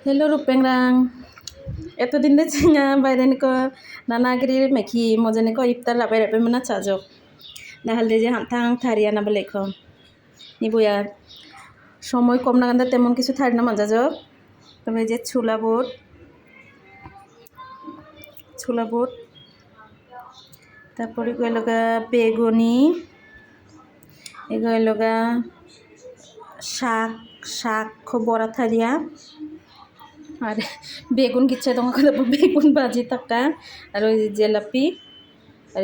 Hello Rupengrang. এতদিন দেখছি না বাইরে নিকো নানাগিরি মেখি মজা নিকো ইফতার লাবাই রাবে মনা চাজক নাহলে যে হাঁথাং থারিয়া না বলে লেখো নিবয়া সময় কম না গান্দা তেমন কিছু থারি না মজা যোগ তবে যে ছোলা বুট তারপরে গেলগা বেগুনি এগুলোগা শাক শাক খুব বড়া থারিয়া আর বেগুন কিচ্ছা তোমাকে দেবো বেগুন ভাজি থাকা আর ওই জিলাপি আর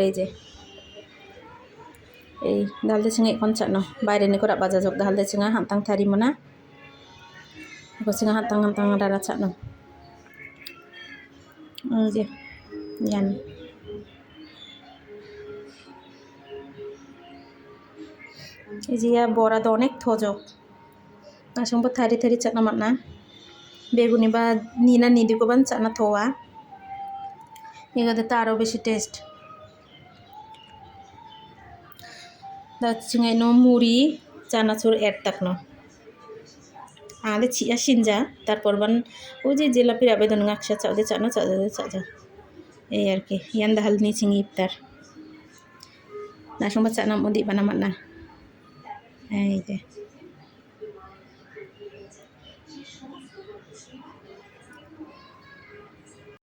এই ডালদে সিঙে এখন চানো বাইরে নিয়ে করে বাজা যোগ ডালদে সিঙা হাঁতাং থারি মোনা এখন সিঙা হাঁতাং হাঁতাং ডালা চানো যে জান এই যে বড়া তো অনেক থজক আসংপো থারি থারি চানা মানা বেগুনি বা নিনা নিদিকো বান চানা থোয়া এগুলোতে তো আরও বেশি টেস্ট দাচ্ছিঙে নো মুড়ি চানাচুর এড তাকনো আদে চিয়া সিনজা তারপর বান ওই যে জিলাপির আবেদন গাকসা চাওদে চানো চাজা এই আর কি ইয়ান দাহাল নি চিঙি ইফতার না সময় চানা মদি বানা মানা এই যে